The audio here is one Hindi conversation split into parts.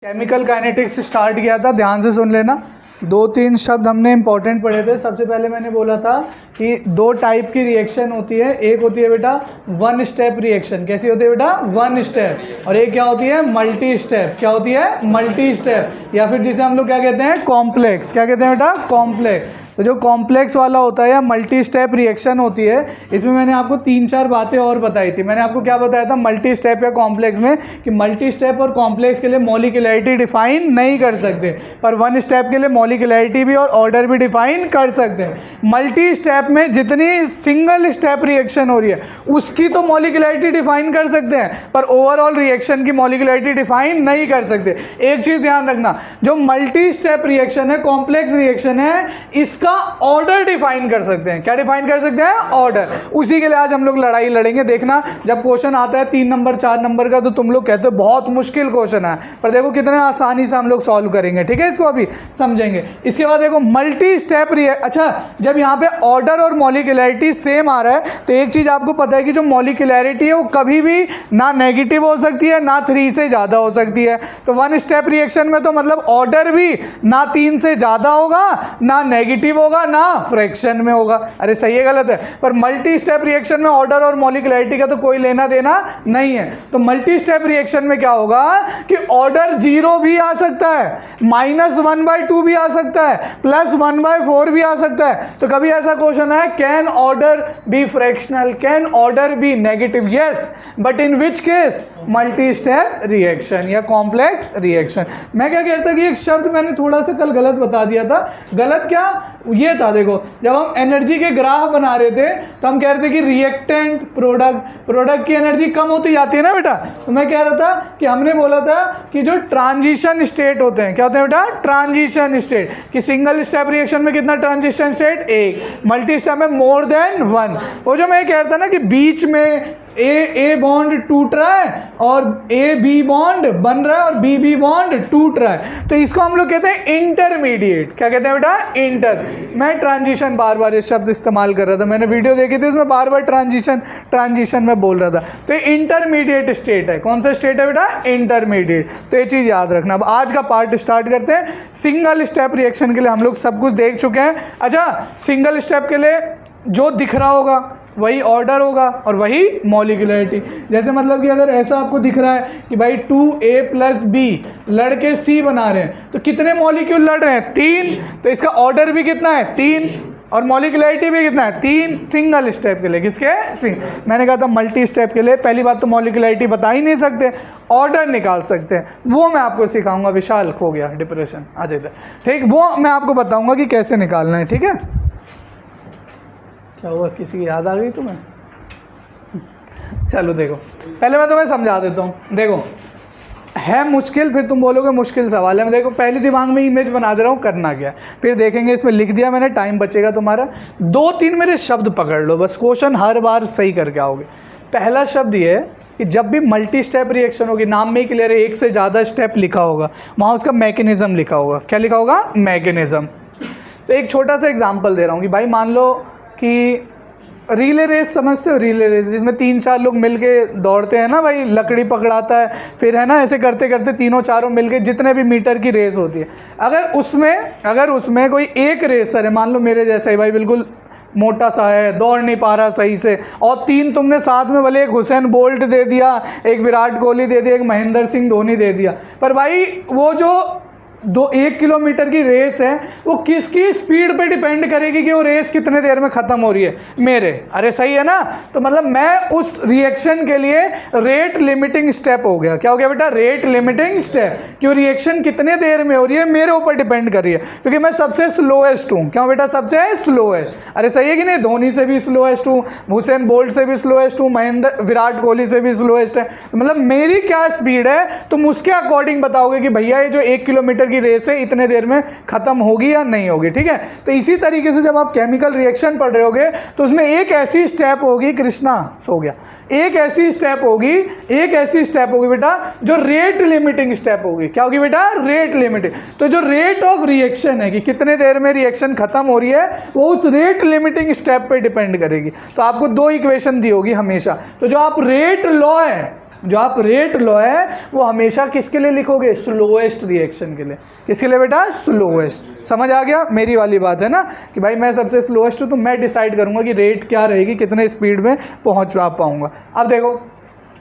केमिकल काइनेटिक्स स्टार्ट किया था, ध्यान से सुन लेना। 2-3 शब्द हमने इंपॉर्टेंट पढ़े थे। सबसे पहले मैंने बोला था कि 2 टाइप की रिएक्शन होती है। एक होती है बेटा वन स्टेप रिएक्शन। कैसी होती है बेटा? One step. और एक क्या होती है? Multi step. क्या होती है? Multi step. या फिर जिसे हम लोग क्या कहते हैं? कॉम्प्लेक्स। क्या कहते हैं बेटा? कॉम्प्लेक्स। तो जो कॉम्प्लेक्स वाला होता है या मल्टी स्टेप रिएक्शन होती है, इसमें मैंने आपको 3-4 बातें और बताई थी। मैंने आपको क्या बताया था मल्टी स्टेप या कॉम्प्लेक्स में? कि मल्टी स्टेप और कॉम्प्लेक्स के लिए मॉलिक्यूलैरिटी डिफाइन नहीं कर सकते, पर वन स्टेप के लिए मॉलिक्यूलैरिटी भी और ऑर्डर भी डिफाइन कर सकते हैं। मल्टी स्टेप में जितनी सिंगल स्टेप रिएक्शन हो रही है उसकी तो मॉलिक्यूलैरिटी डिफाइन कर सकते हैं, पर ओवरऑल रिएक्शन की मॉलिक्यूलैरिटी डिफाइन नहीं कर सकते। एक चीज़ ध्यान रखना, जो मल्टी स्टेप रिएक्शन है, कॉम्प्लेक्स रिएक्शन है, इसका ऑर्डर डिफाइन कर सकते हैं। क्या डिफाइन कर सकते हैं? ऑर्डर। उसी के लिए आज हम लोग लड़ाई लड़ेंगे। देखना जब क्वेश्चन आता है 3 नंबर 4 नंबर का, तो तुम लोग कहते हो बहुत मुश्किल क्वेश्चन है, पर देखो कितने आसानी से हम लोग सॉल्व करेंगे। ठीक है, इसको अभी समझेंगे। इसके बाद देखो मल्टी स्टेप अच्छा, जब यहाँ पे ऑर्डर और मॉलिक्यूलैरिटी सेम आ रहा है, तो एक चीज आपको पता है कि जो मॉलिक्यूलैरिटी है वो कभी भी ना नेगेटिव हो सकती है ना 3 से ज्यादा हो सकती है। तो वन स्टेप रिएक्शन में तो मतलब ऑर्डर भी ना 3 से ज्यादा होगा, ना नेगेटिव होगा, ना फ्रैक्शन में होगा। अरे सही है गलत है? पर मल्टी स्टेप रिएक्शन में ऑर्डर और मॉलिक्यूलैरिटी का तो कोई लेना देना नहीं है। तो मल्टी स्टेप रिएक्शन में क्या होगा कि ऑर्डर 0 भी आ सकता है, -1/2 भी आ सकता है, +1/4 भी आ सकता है। तो कभी ऐसा क्वेश्चन है, can order be fractional, can order be negative? Yes, but in which case? Multi step reaction या कॉम्प्लेक्स रिएक्शन। मैं क्या कहता कि एक शब्द मैंने थोड़ा सा कल गलत बता दिया था। गलत क्या ये था? देखो, जब हम एनर्जी के ग्राफ बना रहे थे तो हम कह रहे थे कि रिएक्टेंट प्रोडक्ट की एनर्जी कम होती जाती है ना बेटा। तो मैं कह रहा था कि हमने बोला था कि जो ट्रांजिशन स्टेट होते हैं, क्या होते हैं बेटा? Transition state. कि सिंगल स्टेप रिएक्शन में कितना ट्रांजिशन स्टेट? 1। मल्टी स्टेप में मोर देन 1। वो जो मैं कह रहा था ना कि बीच में ए बॉन्ड टूट रहा है और ए बी बॉन्ड बन रहा है और बी बी बॉन्ड टूट रहा है, तो इसको हम लोग कहते हैं इंटरमीडिएट। क्या कहते हैं बेटा? इंटर। मैं ट्रांजिशन बार ये शब्द इस्तेमाल कर रहा था, मैंने वीडियो देखी थी उसमें बार ट्रांजिशन में बोल रहा था। तो ये इंटरमीडिएट स्टेट है। कौन सा स्टेट है बेटा? इंटरमीडिएट। तो ये चीज़ याद रखना। अब आज का पार्ट स्टार्ट करते हैं। सिंगल स्टेप रिएक्शन के लिए हम लोग सब कुछ देख चुके हैं। अच्छा, सिंगल स्टेप के लिए जो दिख रहा होगा वही ऑर्डर होगा और वही मॉलिक्यूलैरिटी। जैसे मतलब कि अगर ऐसा आपको दिख रहा है कि भाई 2A + B लड़के C बना रहे हैं, तो कितने मॉलिक्यूल लड़ रहे हैं? 3। तो इसका ऑर्डर भी कितना है? 3। और मॉलिक्यूलैरिटी भी कितना है? 3। सिंगल स्टेप के लिए। किसके? मैंने कहा था मल्टी स्टेप के लिए पहली बात तो मॉलिक्यूलैरिटी बता ही नहीं सकते, ऑर्डर निकाल सकते हैं। वो मैं आपको सिखाऊंगा। विशाल खो गया, डिप्रेशन आ जाता है। ठीक, वो मैं आपको बताऊंगा कि कैसे निकालना है। ठीक है, क्या हुआ? किसी की याद आ गई तुम्हें? चलो देखो, पहले मैं तुम्हें समझा देता हूँ। देखो, है मुश्किल, फिर तुम बोलोगे मुश्किल सवाल है। मैं देखो पहले दिमाग में इमेज बना दे रहा हूँ, करना क्या, फिर देखेंगे। इसमें लिख दिया मैंने, टाइम बचेगा तुम्हारा। 2-3 मेरे शब्द पकड़ लो बस, क्वेश्चन हर बार सही करके आओगे। पहला शब्द ये है कि जब भी मल्टी स्टेप रिएक्शन होगी, नाम में ही क्लियर है, एक से ज़्यादा स्टेप लिखा होगा, वहाँ उसका मैकेनिज्म लिखा होगा। क्या लिखा होगा? मैकेनिज्म। तो एक छोटा सा एग्जाम्पल दे रहा हूँ कि भाई मान लो कि रिले रेस समझते हो? रिले रेस जिसमें 3-4 लोग मिलके दौड़ते हैं ना भाई, लकड़ी पकड़ाता है, फिर है ना ऐसे करते करते तीनों चारों मिलके जितने भी मीटर की रेस होती है, अगर उसमें कोई एक रेसर है, मान लो मेरे जैसा ही भाई, बिल्कुल मोटा सा है, दौड़ नहीं पा रहा सही से, और 3 तुमने साथ में भले एक हुसैन बोल्ट दे दिया, एक विराट कोहली दे दिया, एक महेंद्र सिंह धोनी दे दिया, पर भाई वो जो 1 किलोमीटर की रेस है वो किसकी स्पीड पे डिपेंड करेगी कि वो रेस कितने देर में ख़त्म हो रही है? मेरे। अरे सही है ना? तो मतलब मैं उस रिएक्शन के लिए रेट लिमिटिंग स्टेप हो गया। क्या हो गया बेटा? Rate limiting step. क्यों? रिएक्शन कितने देर में हो रही है मेरे ऊपर डिपेंड कर रही है, क्योंकि मैं सबसे स्लोएस्ट हूँ। क्या बेटा? सबसे स्लोएस्ट। अरे सही है कि नहीं? धोनी से भी स्लोएस्ट हूँ, हुसैन बोल्ट से भी स्लोएस्ट हूँ, विराट कोहली से भी स्लोएस्ट है। मतलब मेरी क्या स्पीड है तुम उसके अकॉर्डिंग बताओगे कि भैया ये जो 1 किलोमीटर की रेस है इतने देर में खत्म होगी या नहीं होगी। ठीक है, तो इसी तरीके से जब आप केमिकल रिएक्शन पढ़ रहे होगे तो उसमें एक ऐसी स्टेप होगी, कृष्णा सो गया, एक ऐसी स्टेप होगी बेटा जो रेट लिमिटिंग स्टेप होगी। क्या होगी बेटा? Rate limiting. तो जो रेट ऑफ रिएक्शन है कि कितने देर में रिएक्शन खत्म हो रही है, वो उस रेट लिमिटिंग स्टेप पे डिपेंड करेगी। तो आपको 2 इक्वेशन दी होगी हमेशा। तो जो आप रेट लॉ है जो आप रेट लॉ है वो हमेशा किसके लिए लिखोगे? स्लोएस्ट रिएक्शन के लिए। किसके लिए बेटा? स्लोएस्ट। समझ आ गया मेरी वाली बात है ना कि भाई मैं सबसे स्लोएस्ट हूँ तो मैं डिसाइड करूँगा कि रेट क्या रहेगी, कितने स्पीड में पहुँच पाऊँगा। अब देखो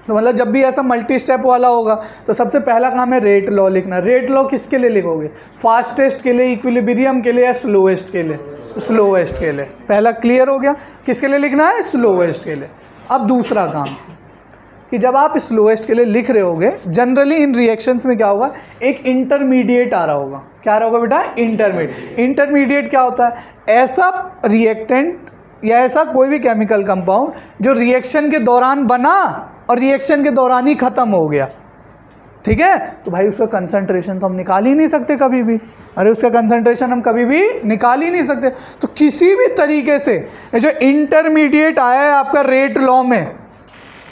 तो मतलब जब भी ऐसा मल्टी स्टेप वाला होगा तो सबसे पहला काम है रेट लॉ लिखना। रेट लॉ किसके लिए लिखोगे? फास्टेस्ट के लिए, इक्विलिब्रियम के लिए या स्लोएस्ट के लिए? स्लोएस्ट के लिए। पहला क्लियर हो गया, किसके लिए लिखना है? स्लोएस्ट के लिए। अब दूसरा काम कि जब आप स्लोएस्ट के लिए लिख रहे होगे, जनरली इन रिएक्शंस में क्या होगा? एक इंटरमीडिएट आ रहा होगा। क्या आ रहा होगा बेटा? इंटरमीडिएट। इंटरमीडिएट क्या होता है? ऐसा रिएक्टेंट या ऐसा कोई भी केमिकल कंपाउंड जो रिएक्शन के दौरान बना और रिएक्शन के दौरान ही ख़त्म हो गया। ठीक है, तो भाई उसका कंसंट्रेशन तो हम निकाल ही नहीं सकते कभी भी। अरे उसका कंसंट्रेशन हम कभी भी निकाल ही नहीं सकते। तो किसी भी तरीके से ये जो इंटरमीडिएट आया है आपका रेट लॉ में,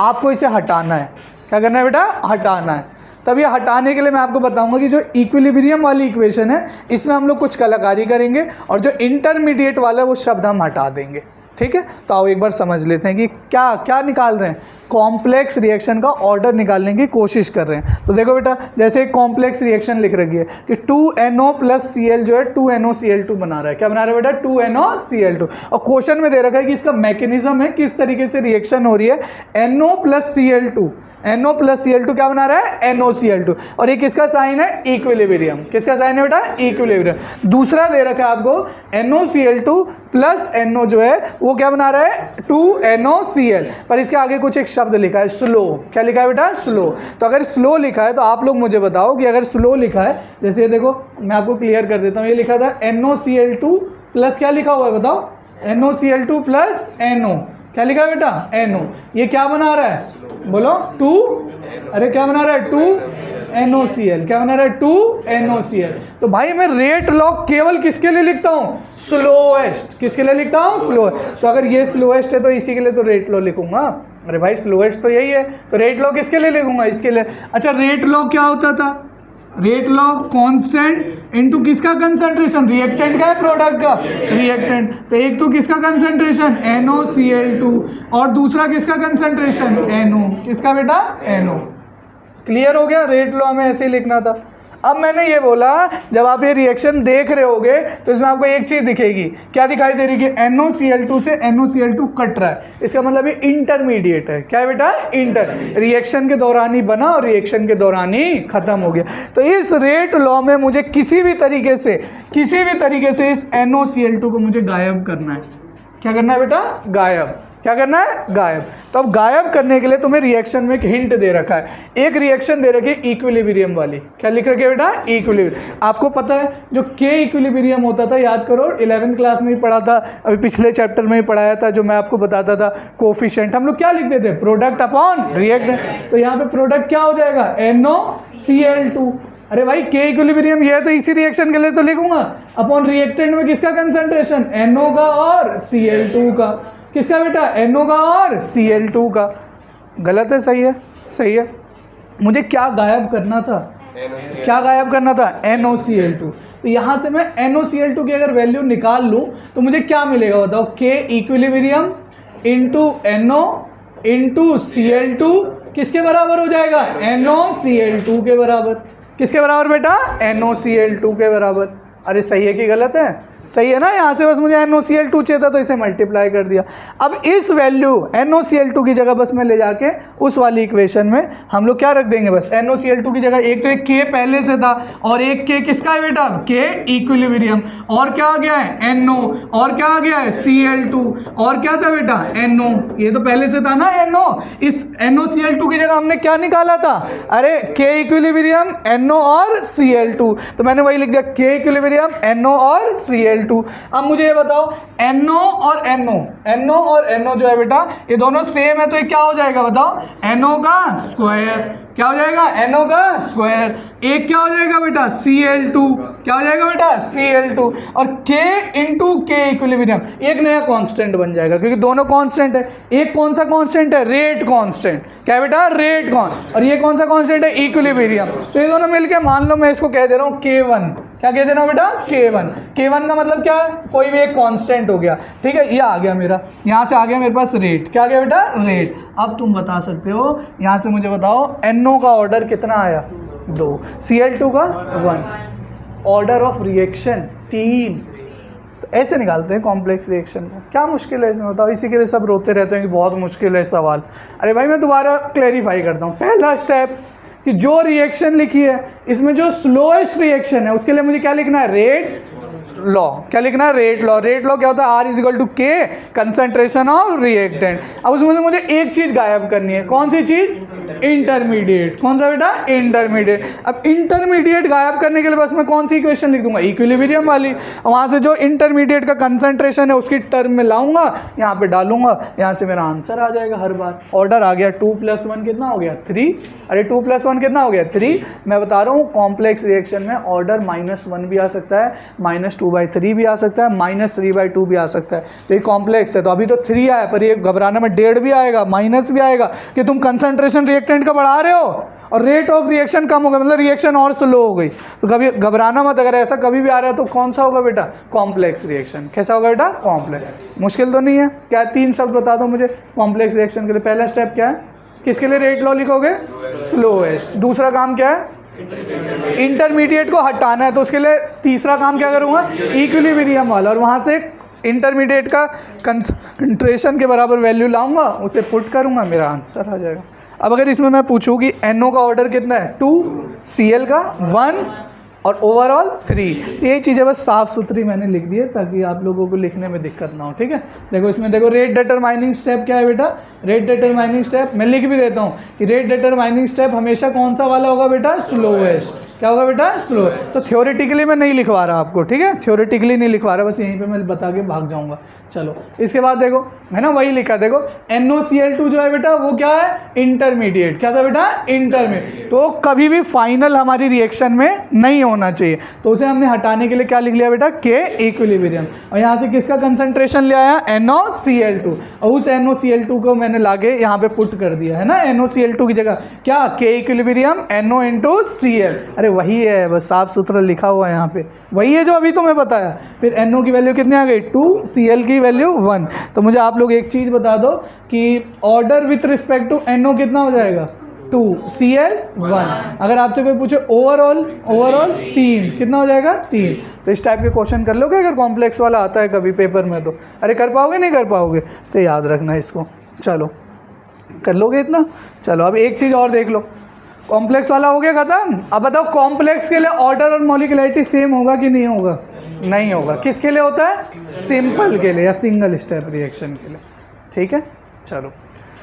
आपको इसे हटाना है। क्या करना है बेटा? हटाना है। तब ये हटाने के लिए मैं आपको बताऊंगा कि जो इक्विलिब्रियम वाली इक्वेशन है इसमें हम लोग कुछ कलाकारी करेंगे और जो इंटरमीडिएट वाला है वो शब्द हम हटा देंगे। ठीक है, तो आओ एक बार समझ लेते हैं कि क्या क्या निकाल रहे हैं। कॉम्प्लेक्स रिएक्शन का ऑर्डर निकालने की कोशिश कर रहे हैं। तो देखो बेटा, जैसे एक कॉम्प्लेक्स रिएक्शन लिख रखी है कि 2NO + Cl जो है 2NoCl2 बना रहा है। क्या बना रहा है बेटा? 2NoCl2। और क्वेश्चन में दे रखा है कि इसका मैकेनिज्म है, किस तरीके से रिएक्शन हो रही है। NO + Cl2, NO + Cl2 क्या बना रहा है? NoCl2। और ये किसका साइन है? इक्विलिब्रियम। किसका साइन है बेटा? इक्विलिब्रियम। दूसरा दे रखा है आपको NoCl2 + NO जो है वो क्या बना रहा है? 2NoCl। पर इसके आगे कुछ एक शब्द लिखा है स्लो। क्या लिखा है बेटा? स्लो। तो अगर स्लो लिखा है तो आप लोग मुझे बताओ कि अगर स्लो लिखा है, जैसे ये देखो मैं आपको क्लियर कर देता हूँ, ये लिखा था NoCl2 प्लस क्या लिखा हुआ है बताओ? NoCl2 + NO। क्या लिखा है बेटा? NO। ये क्या बना रहा है? बोलो 2। अरे क्या बना रहा है? 2NoCl। क्या बना रहा है? 2NoCl। तो भाई मैं रेट लॉ केवल किसके लिए लिखता हूँ? स्लोएस्ट। किसके लिए लिखता हूँ? स्लोएस्ट। तो अगर ये स्लोएस्ट है तो इसी के लिए तो रेट लॉ लिखूंगा। अरे भाई स्लोएस्ट तो यही है, तो रेट लॉ किसके लिए लिखूंगा? इसके लिए। अच्छा, रेट लॉ क्या होता था? रेट लॉ कांस्टेंट इनटू किसका कंसंट्रेशन? रिएक्टेंट का है, प्रोडक्ट का? रिएक्टेंट। तो एक तो किसका कंसंट्रेशन? NoCl2 और दूसरा किसका कंसंट्रेशन? NO। किसका बेटा? NO। क्लियर हो गया? रेट लॉ में ऐसे ही लिखना था। अब मैंने ये बोला जब आप ये रिएक्शन देख रहे होगे तो इसमें आपको एक चीज़ दिखेगी। क्या दिखाई दे रही है? कि NoCl2 से NoCl2 कट रहा है। इसका मतलब ये इंटरमीडिएट है। क्या है बेटा? इंटर। रिएक्शन के दौरान ही बना और रिएक्शन के दौरान ही खत्म हो गया। तो इस रेट लॉ में मुझे किसी भी तरीके से इस NoCl2 को मुझे गायब करना है। क्या करना है बेटा? गायब। क्या करना है? गायब। तो अब गायब करने के लिए तुम्हें रिएक्शन में एक हिंट दे रखा है। एक रिएक्शन दे रखी है इक्विलिब्रियम वाली। क्या लिख रखी है बेटा? इक्विलिब्रियम। आपको पता है जो K इक्विलिब्रियम होता था, याद करो 11th क्लास में ही पढ़ा था, अभी पिछले चैप्टर में ही पढ़ाया था, जो मैं आपको बताता था कोफिशिएंट। हम लोग क्या लिखते थे? Product upon reactant. तो यहाँ पे प्रोडक्ट क्या हो जाएगा? NoCl2। अरे भाई K इक्विलिब्रियम ये है तो इसी रिएक्शन के लिए तो लिखूंगा। अपॉन रिएक्टेंट में किसका कंसंट्रेशन? NO का और Cl2 का। किसका बेटा? NO का और Cl2 का। गलत है? सही है? सही है। मुझे क्या गायब करना था? क्या गायब करना था? NoCl2। तो यहाँ से मैं NoCl2 की अगर वैल्यू निकाल लूँ तो मुझे क्या मिलेगा बताओ? K equilibrium into NO into Cl2 किसके बराबर हो जाएगा? NoCl2 के बराबर। किसके बराबर बेटा? NoCl2 के बराबर। अरे सही है कि गलत है? सही है ना? यहाँ से बस मुझे NoCl2 चाहिए था तो इसे मल्टीप्लाई कर दिया। अब इस वैल्यू NoCl2 की जगह बस मैं ले जाके उस वाली इक्वेशन में हम लोग क्या रख देंगे? बस NoCl2 की जगह एक तो एक K पहले से था और एक K किसका है बेटा? K equilibrium. और क्या आ गया है? NO। और क्या आ गया है? Cl2। और क्या था बेटा? NO। ये तो पहले से था ना NO। इस NoCl2 की जगह हमने क्या निकाला था? अरे K इक्विलिब्रियम, NO और Cl2। तो मैंने वही लिख दिया K इक्विलिब्रियम, NO और Cl2। अब मुझे ये बताओ NO और NO जो है बेटा ये दोनों सेम है तो ये क्या हो जाएगा बताओ? NO का स्क्वायर। क्या हो जाएगा? NO का स्क्वायर। एक क्या हो जाएगा बेटा? Cl2। क्या हो जाएगा बेटा? Cl2। और K इंटू K इक्विलिब्रियम एक नया कांस्टेंट बन जाएगा क्योंकि दोनों कांस्टेंट है। एक कौन सा कांस्टेंट है? Rate constant. क्या बेटा? Rate constant. और ये कौन सा कांस्टेंट है? इक्विलिब्रियम। तो ये दोनों मिलके मान लो मैं इसको कह दे रहा हूँ K1। क्या कह देना बेटा, K1। K1 का मतलब क्या है, कोई भी एक कांस्टेंट हो गया, ठीक है। ये आ गया मेरा, यहाँ से आ गया मेरे पास रेट, क्या आ गया बेटा, रेट। अब तुम बता सकते हो, यहाँ से मुझे बताओ NO का ऑर्डर कितना आया, 2, Cl2 का 1, ऑर्डर ऑफ रिएक्शन 3। तो ऐसे निकालते हैं कॉम्प्लेक्स रिएक्शन को। क्या मुश्किल है इसमें बताओ, इसी के लिए सब रोते रहते हैं कि बहुत मुश्किल है सवाल। अरे भाई मैं दोबारा क्लेरिफाई करता हूँ। पहला स्टेप कि जो रिएक्शन लिखी है इसमें जो स्लोएस्ट रिएक्शन है उसके लिए मुझे क्या लिखना है, रेट लॉ। क्या लिखना है, रेट लॉ। रेट लॉ क्या होता है, R is equal to K concentration of reactant. अब उसमें से मुझे एक चीज गायब करनी है, कौन सी चीज, इंटरमीडिएट। कौन सा बेटा, इंटरमीडिएट। अब इंटरमीडिएट गायब करने के लिए बस मैं कौन सी इक्वेशन लिख दूंगा, इक्विलिब्रियम वाली। वहां से जो इंटरमीडिएट का कंसंट्रेशन है उसकी टर्म में लाऊंगा, यहाँ पे डालूंगा, यहाँ से मेरा आंसर आ जाएगा हर बार। ऑर्डर आ गया 2 + 1 कितना हो गया, 3। अरे 2 + 1 कितना हो गया, 3। मैं बता रहा हूँ कॉम्प्लेक्स रिएक्शन में ऑर्डर -1 भी आ सकता है, -2/3 भी आ सकता है, -3/2 भी आ सकता है। तो ये कॉम्प्लेक्स है, तो अभी तो 3 आया, पर ये घबराने में 1.5 भी आएगा, माइनस भी आएगा कि तुम कंसंट्रेशन रिएक्टेंट का बढ़ा रहे हो और रेट ऑफ रिएक्शन कम हो गया, मतलब रिएक्शन और स्लो हो गई। तो कभी घबराना मत, अगर ऐसा कभी भी आ रहा है तो कौन सा होगा बेटा, कॉम्प्लेक्स रिएक्शन। कैसा होगा बेटा, कॉम्प्लेक्स। मुश्किल तो नहीं है। क्या 3 शब्द बता दो मुझे कॉम्प्लेक्स रिएक्शन के लिए। पहला स्टेप क्या है, किसके लिए रेट लॉ लिखोगे, स्लोएस्ट। दूसरा काम क्या है, इंटरमीडिएट को हटाना है, तो उसके लिए तीसरा काम क्या करूँगा, इक्विलिब्रियम वाला, और वहाँ से इंटरमीडिएट का कंसंट्रेशन के बराबर वैल्यू लाऊंगा, उसे पुट करूँगा, मेरा आंसर आ जाएगा। अब अगर इसमें मैं पूछूँ कि NO का ऑर्डर कितना है, 2, Cl का 1 और ओवरऑल 3, ये चीज़ें बस साफ सुथरी मैंने लिख दी है ताकि आप लोगों को लिखने में दिक्कत ना हो, ठीक है। देखो इसमें देखो रेट डिटरमाइनिंग स्टेप क्या है बेटा, रेट डिटरमाइनिंग स्टेप मैं लिख भी देता हूँ कि रेट डिटरमाइनिंग स्टेप हमेशा कौन सा वाला होगा बेटा, स्लोएस्ट। क्या होगा बेटा, स्लो। तो थ्योरेटिकली मैं नहीं लिखवा रहा आपको, ठीक है, थ्योरेटिकली नहीं लिखवा रहा, बस यहीं पे मैं बता के भाग जाऊंगा। चलो इसके बाद देखो है ना, वही लिखा, देखो NOCl2 जो है बेटा वो क्या है, इंटरमीडिएट। क्या था बेटा, इंटरमीडिएट। तो कभी भी फाइनल हमारी रिएक्शन में नहीं होना चाहिए, तो उसे हमने हटाने के लिए क्या लिख लिया बेटा, K इक्विलिब्रियम। और यहाँ से किसका कंसंट्रेशन ले आया, NOCl2, और उस NOCl2 को मैंने लाके यहाँ पे पुट कर दिया है ना, NOCl2 की जगह क्या, K इक्विलिब्रियम NO × Cl। अरे वही है, बस साफ सुथरा लिखा हुआ है यहाँ पे, वही है जो अभी तुम्हें बताया। फिर NO की वैल्यू कितनी आ गई, 2, Cl की वैल्यू 1। तो मुझे आप लोग एक चीज़ बता दो कि order with respect to NO कितना हो जाएगा, 2, Cl 1। अगर आपसे कोई पूछे ओवरऑल 3 कितना हो जाएगा, 3। तो इस टाइप के क्वेश्चन कर लोगे अगर कॉम्प्लेक्स वाला आता है कभी पेपर में तो। अरे कर पाओगे, नहीं कर पाओगे, तो याद रखना इसको। चलो कर लोगे इतना। चलो अब एक चीज़ और देख लो, कॉम्प्लेक्स वाला हो गया खत्म। अब बताओ कॉम्प्लेक्स के लिए ऑर्डर और मॉलिक्युलरिटी सेम होगा कि नहीं होगा, नहीं होगा। किसके लिए होता है, सिंपल के लिए या सिंगल स्टेप रिएक्शन के लिए, ठीक है। चलो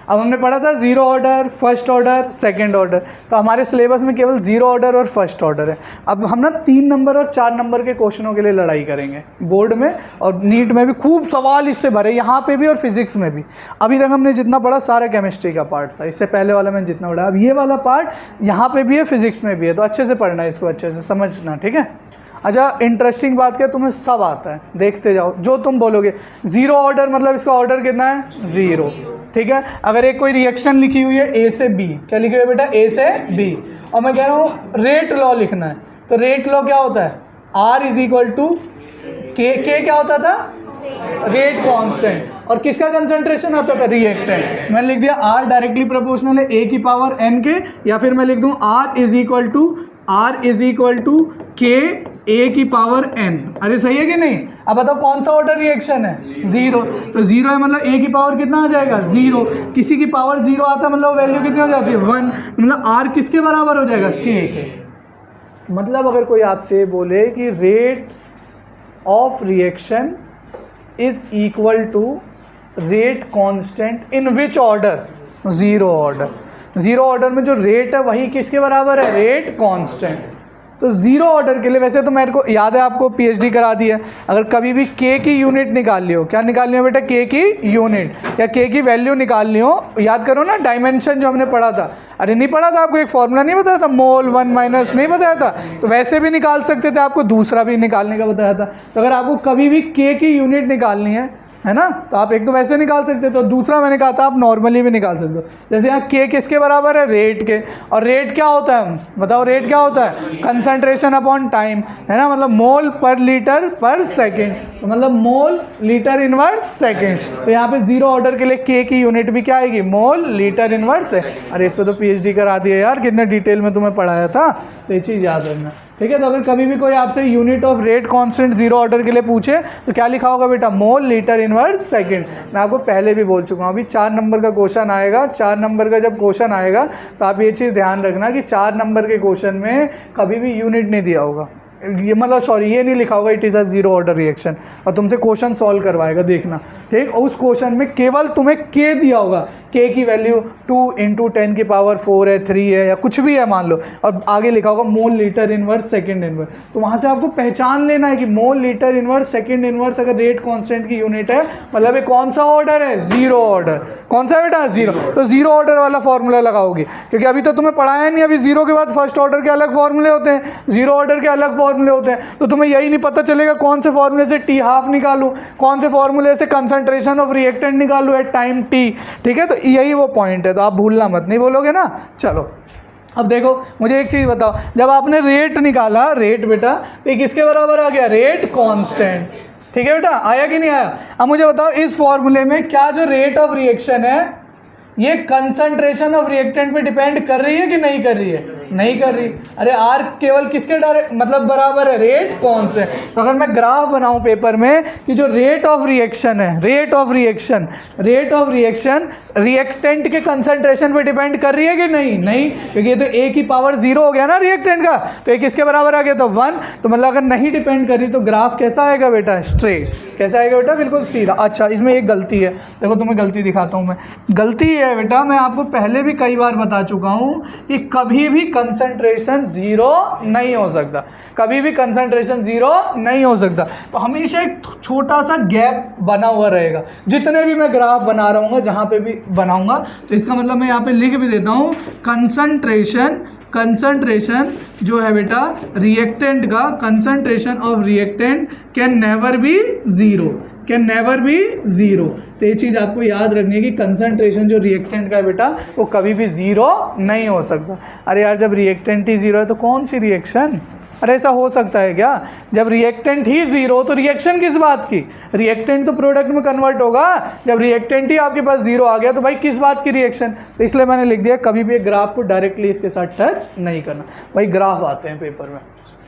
अब हमने पढ़ा था 0 order, first order, second order. तो हमारे सिलेबस में केवल 0 ऑर्डर और फर्स्ट ऑर्डर है। अब हम ना 3 नंबर और 4 नंबर के क्वेश्चनों के लिए लड़ाई करेंगे बोर्ड में, और नीट में भी खूब सवाल इससे भरे, यहाँ पे भी और फिजिक्स में भी। अभी तक हमने जितना पढ़ा सारा केमिस्ट्री का पार्ट था, इससे पहले वाला मैंने जितना पढ़ा, अब ये वाला पार्ट यहाँ पे भी है, फिजिक्स में भी है। तो अच्छे से पढ़ना, इसको अच्छे से समझना, ठीक है। अच्छा इंटरेस्टिंग बात क्या, तुम्हें सब आता है, देखते जाओ जो तुम बोलोगे। 0 ऑर्डर मतलब इसका ऑर्डर कितना है, 0, ठीक है। अगर एक कोई रिएक्शन लिखी हुई है A से B, क्या लिखी हुई है बेटा, A से B, और मैं कह रहा हूँ रेट लॉ लिखना है, तो रेट लॉ क्या होता है, R = K क्या होता था, रेट कांस्टेंट, और किसका कंसंट्रेशन आता था, रिएक्टेंट। मैंने लिख दिया R डायरेक्टली प्रोपोर्शनल है A की पावर n के, या फिर मैं लिख दूँ R = K A की पावर n। अरे सही है कि नहीं। अब बताओ कौन सा ऑर्डर रिएक्शन है, 0। तो 0 है मतलब A की पावर कितना आ जाएगा, 0। किसी की पावर 0 आता है मतलब वैल्यू कितनी हो जाती है, 1। मतलब R किसके बराबर हो जाएगा, K के। मतलब अगर कोई आपसे बोले कि rate of reaction is equal to rate constant in which order, 0 order. 0 order में जो रेट है वही किसके बराबर है, रेट कांस्टेंट। तो 0 ऑर्डर के लिए वैसे तो मेरे को याद है, आपको PhD करा दी है, अगर कभी भी K की यूनिट निकालनी हो, क्या निकालनी हो बेटा, K की यूनिट या K की वैल्यू निकालनी हो, याद करो ना डायमेंशन जो हमने पढ़ा था। अरे नहीं पढ़ा था आपको, एक फॉर्मूला नहीं बताया था, मोल 1 माइनस, नहीं बताया था। तो वैसे भी निकाल सकते थे, आपको दूसरा भी निकालने का बताया था। तो अगर आपको कभी भी K की यूनिट निकालनी है है ना। तो आप एक तो वैसे निकाल सकते हो, तो दूसरा मैंने कहा था आप नॉर्मली भी निकाल सकते हो। जैसे यहाँ के किसके बराबर है, रेट के, और रेट क्या होता है, बताओ रेट क्या होता है, कंसंट्रेशन अपॉन टाइम, है ना, मतलब मोल पर लीटर पर सेकेंड, तो मतलब मोल लीटर इनवर्स सेकेंड। तो यहाँ पे जीरो ऑर्डर के लिए के की यूनिट भी क्या आएगी, मोल लीटर इनवर्स है। अरे इस पर तो PhD करा दिया यार, कितने डिटेल में तुम्हें पढ़ाया था, तो ये चीज़ याद रखना, ठीक है। तो अगर कभी भी कोई आपसे unit of rate constant zero order के लिए पूछे तो क्या लिखा होगा बेटा, मोल लीटर इनवर्स सेकंड। मैं आपको पहले भी बोल चुका हूँ, अभी 4 नंबर का क्वेश्चन आएगा, 4 नंबर का जब क्वेश्चन आएगा तो आप ये चीज़ ध्यान रखना कि 4 नंबर के क्वेश्चन में कभी भी यूनिट नहीं दिया होगा, ये मतलब सॉरी ये नहीं लिखा होगा it is a zero order reaction, और तुमसे क्वेश्चन सॉल्व करवाएगा, देखना ठीक। और उस क्वेश्चन में केवल तुम्हें के दिया होगा, के की वैल्यू 2 × 10 की पावर 4 है, 3 है, या कुछ भी है मान लो, और आगे लिखा होगा mole litre inverse second inverse. तो वहाँ से आपको पहचान लेना है कि mole litre inverse second inverse अगर रेट कांस्टेंट की यूनिट है, मतलब ये कौन सा ऑर्डर है, जीरो ऑर्डर। कौन सा है बेटा, जीरो। तो जीरो ऑर्डर वाला फॉर्मूला लगाओगे, क्योंकि अभी तो तुम्हें पढ़ाया नहीं, अभी जीरो के बाद फर्स्ट ऑर्डर के अलग फॉर्मूले होते हैं, जीरो ऑर्डर के अलग फॉर्मूले होते हैं। तो तुम्हें यही नहीं पता चलेगा कौन से फॉर्मूले से टी हाफ निकालूं, कौन से फॉर्मूले से कंसंट्रेशन ऑफ रिएक्टेंट निकालूं एट टाइम टी, ठीक है। तो यही वो पॉइंट है, तो आप भूलना मत, नहीं बोलोगे ना। चलो अब देखो, मुझे एक चीज़ बताओ, जब आपने रेट निकाला, रेट बेटा ये किसके बराबर आ गया, रेट कांस्टेंट, ठीक है बेटा, आया कि नहीं आया। अब मुझे बताओ इस फॉर्मूले में क्या जो रेट ऑफ रिएक्शन है ये कंसंट्रेशन ऑफ रिएक्टेंट पे डिपेंड कर रही है कि नहीं कर रही है, नहीं कर रही। अरे आर केवल किसके डायरेक्ट मतलब बराबर है, रेट कांस्टेंट। तो अगर मैं ग्राफ बनाऊं पेपर में कि जो रेट ऑफ रिएक्शन है, रेट ऑफ रिएक्शन रिएक्टेंट के कंसंट्रेशन पे डिपेंड कर रही है कि नहीं, नहीं, क्योंकि ये तो ए की पावर 0 हो गया ना रिएक्टेंट का, तो ये किसके बराबर आ गया, तो 1। तो मतलब अगर नहीं डिपेंड कर रही तो ग्राफ कैसा आएगा बेटा, स्ट्रेट। कैसा आएगा बेटा, बिल्कुल सीधा। अच्छा इसमें एक गलती है, देखो तुम्हें गलती दिखाता हूँ मैं। गलती है बेटा, मैं आपको पहले भी कई बार बता चुका हूं कि कभी भी कंसंट्रेशन जीरो नहीं हो सकता, कभी भी कंसंट्रेशन जीरो नहीं हो सकता। तो हमेशा एक छोटा सा गैप बना हुआ रहेगा, जितने भी मैं ग्राफ बना रहा हूँ, जहां पे भी बनाऊंगा। तो इसका मतलब मैं यहाँ पे लिख भी देता हूँ, कंसंट्रेशन जो है बेटा रिएक्टेंट का, concentration of reactant can never be zero, can never be zero. तो ये चीज़ आपको याद रखनी है कि कंसंट्रेशन जो रिएक्टेंट का है बेटा वो कभी भी जीरो नहीं हो सकता। अरे यार जब रिएक्टेंट ही जीरो है तो कौन सी रिएक्शन, अरे ऐसा हो सकता है क्या, जब रिएक्टेंट ही जीरो तो रिएक्शन किस बात की, रिएक्टेंट तो प्रोडक्ट में कन्वर्ट होगा। जब रिएक्टेंट ही आपके पास जीरो आ गया तो भाई किस बात की रिएक्शन। तो इसलिए मैंने लिख दिया कभी भी एक ग्राफ को डायरेक्टली इसके साथ टच नहीं करना। भाई ग्राफ आते हैं पेपर में,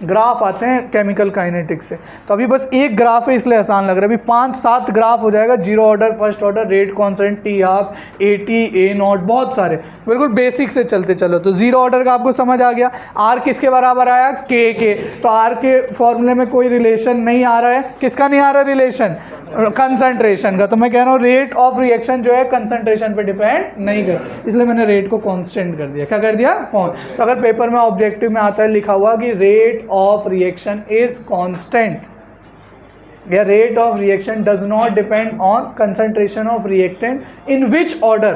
ग्राफ आते हैं केमिकल काइनेटिक्स से, तो अभी बस एक ग्राफ है इसलिए आसान लग रहा है। अभी 5-7 ग्राफ हो जाएगा, zero order, first order, rate constant, T half, AT, A0, बहुत सारे, बिल्कुल बेसिक से चलते चलो। तो जीरो ऑर्डर का आपको समझ आ गया, आर किसके बराबर आया, के। तो आर के फॉर्मूले में कोई रिलेशन नहीं आ रहा है, किसका नहीं आ रहा रिलेशन, कंसंट्रेशन का। तो मैं कह रहा हूँ रेट ऑफ रिएक्शन जो है कंसंट्रेशन पे डिपेंड नहीं कर, इसलिए मैंने रेट को कांस्टेंट कर दिया। क्या कर दिया, तो अगर पेपर में ऑब्जेक्टिव में आता है लिखा हुआ कि rate of reaction is constant, या rate of reaction does not depend on concentration of reactant in which order,